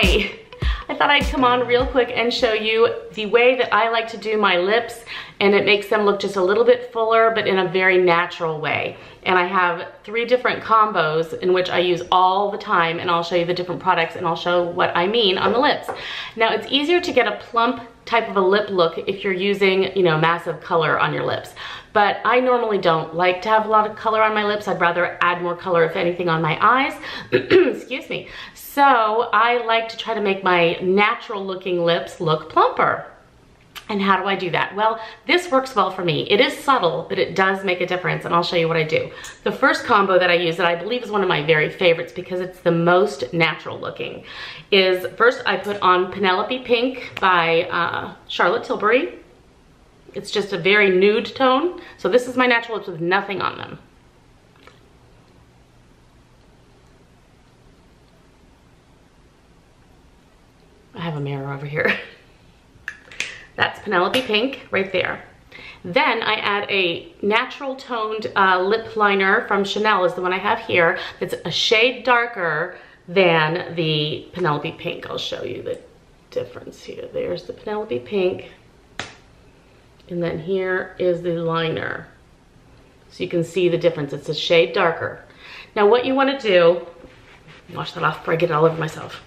Hi! I thought I'd come on real quick and show you the way that I like to do my lips, and it makes them look just a little bit fuller, but in a very natural way. And I have 3 different combos in which I use all the time, and I'll show you the different products and I'll show what I mean on the lips. Now, it's easier to get a plump type of a lip look if you're using, you know, massive color on your lips. But I normally don't like to have a lot of color on my lips. I'd rather add more color, if anything, on my eyes. Excuse me. So I like to try to make my natural looking lips look plumper. And how do I do that? Well, this works well for me. It is subtle, but it does make a difference, and I'll show you what I do. The first combo that I use, that I believe is one of my very favorites because it's the most natural looking, is first I put on Penelope Pink by Charlotte Tilbury. It's just a very nude tone. So this is my natural lips with nothing on them. I have a mirror over here. That's Penelope Pink right there. Then I add a natural toned lip liner from Chanel, is the one I have here. It's a shade darker than the Penelope Pink. I'll show you the difference here. There's the Penelope Pink. And then here is the liner. So you can see the difference. It's a shade darker. Now what you want to do, wash that off before I get it all over myself.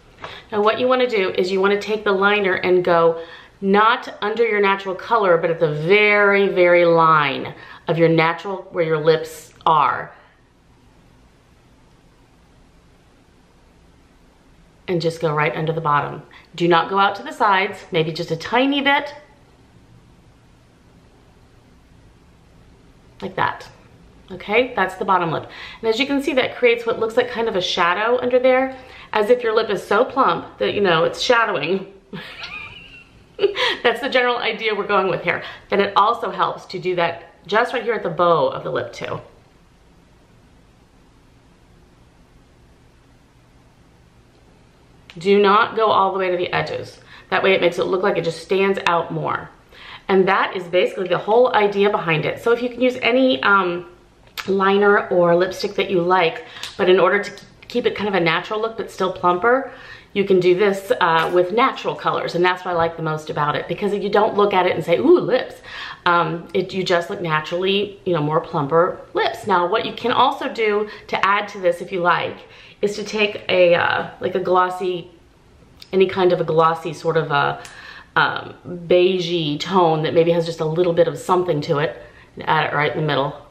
Now what you want to do is you want to take the liner and go not under your natural color, but at the very, very line of your natural, where your lips are. And just go right under the bottom. Do not go out to the sides, maybe just a tiny bit. Like that. Okay, that's the bottom lip. And as you can see, that creates what looks like kind of a shadow under there, as if your lip is so plump that, you know, it's shadowing. That's the general idea we're going with here. Then it also helps to do that just right here at the bow of the lip too. Do not go all the way to the edges. That way it makes it look like it just stands out more. And that is basically the whole idea behind it. So if you can use any liner or lipstick that you like, but in order to keep it kind of a natural look but still plumper, you can do this with natural colors, and that's what I like the most about it, because you don't look at it and say, ooh, lips. You just look naturally, you know, more plumper lips. Now, what you can also do to add to this, if you like, is to take a, like a glossy, any kind of a glossy sort of a beigey tone that maybe has just a little bit of something to it, and add it right in the middle.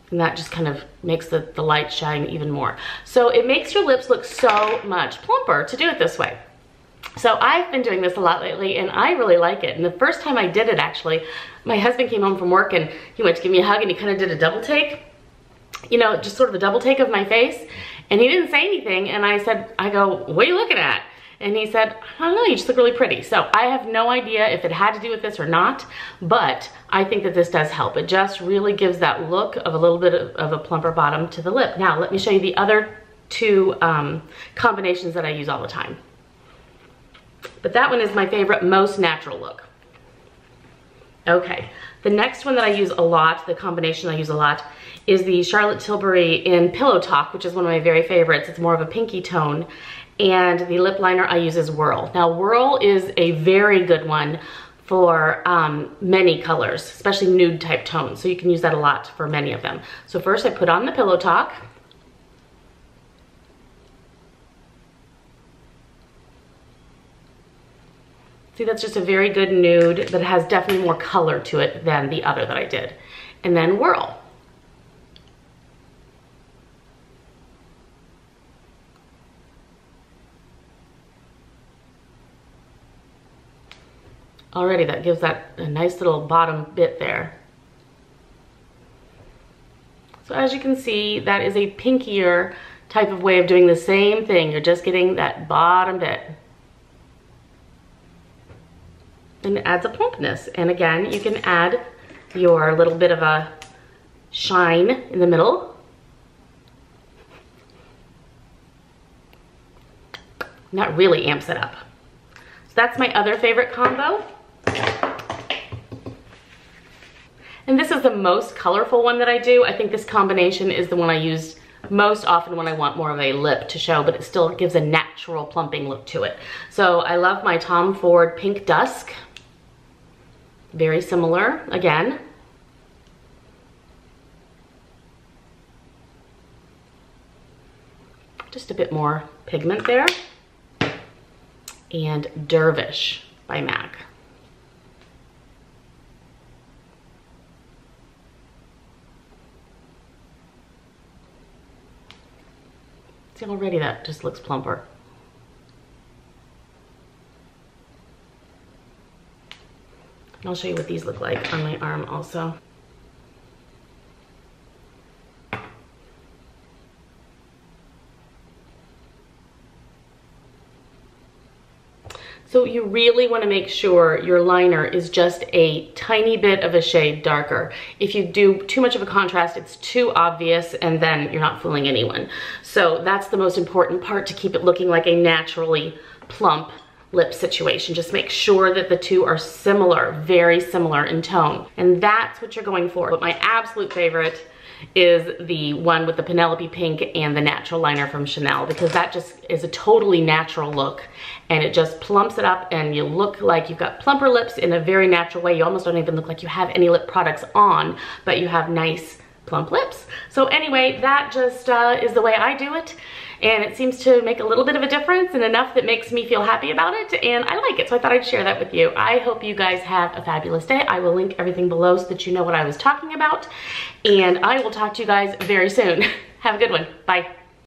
And that just kind of makes the light shine even more. So it makes your lips look so much plumper to do it this way. So I've been doing this a lot lately, and I really like it. And the first time I did it, actually, my husband came home from work and he went to give me a hug, and he kind of did a double take. You know, just sort of a double take of my face. And he didn't say anything, and I go, what are you looking at? And he said, I don't know, you just look really pretty. So I have no idea if it had to do with this or not, but I think that this does help. It just really gives that look of a little bit of a plumper bottom to the lip. Now, let me show you the other 2 combinations that I use all the time. But that one is my favorite, most natural look. Okay, the next one that I use a lot, the combination I use a lot, is the Charlotte Tilbury in Pillow Talk, which is one of my very favorites. It's more of a pinky tone. And the lip liner I use is Whirl. Now, Whirl is a very good one for many colors, especially nude type tones. So you can use that a lot for many of them. So first I put on the Pillow Talk. See, that's just a very good nude, but it has definitely more color to it than the other that I did. And then Whirl. Already that gives that a nice little bottom bit there. So as you can see, that is a pinkier type of way of doing the same thing. You're just getting that bottom bit. And it adds a plumpness. And again, you can add your little bit of a shine in the middle. And that really amps it up. So that's my other favorite combo. And this is the most colorful one that I do. I think this combination is the one I use most often when I want more of a lip to show, but it still gives a natural plumping look to it. So I love my Tom Ford Pink Dusk. Very similar again. Just a bit more pigment there. And Dervish by MAC. See, already that just looks plumper. I'll show you what these look like on my arm also. So you really want to make sure your liner is just a tiny bit of a shade darker. If you do too much of a contrast, it's too obvious and then you're not fooling anyone. So that's the most important part, to keep it looking like a naturally plump lip situation. Just make sure that the two are similar, very similar in tone. And that's what you're going for. But my absolute favorite is the one with the Penelope Pink and the natural liner from Chanel, because that just is a totally natural look and it just plumps it up and you look like you've got plumper lips in a very natural way. You almost don't even look like you have any lip products on, but you have nice plump lips. So anyway, that just is the way I do it. And it seems to make a little bit of a difference, and enough that makes me feel happy about it, and I like it, so I thought I'd share that with you. I hope you guys have a fabulous day. I will link everything below so that you know what I was talking about, and I will talk to you guys very soon. Have a good one. Bye.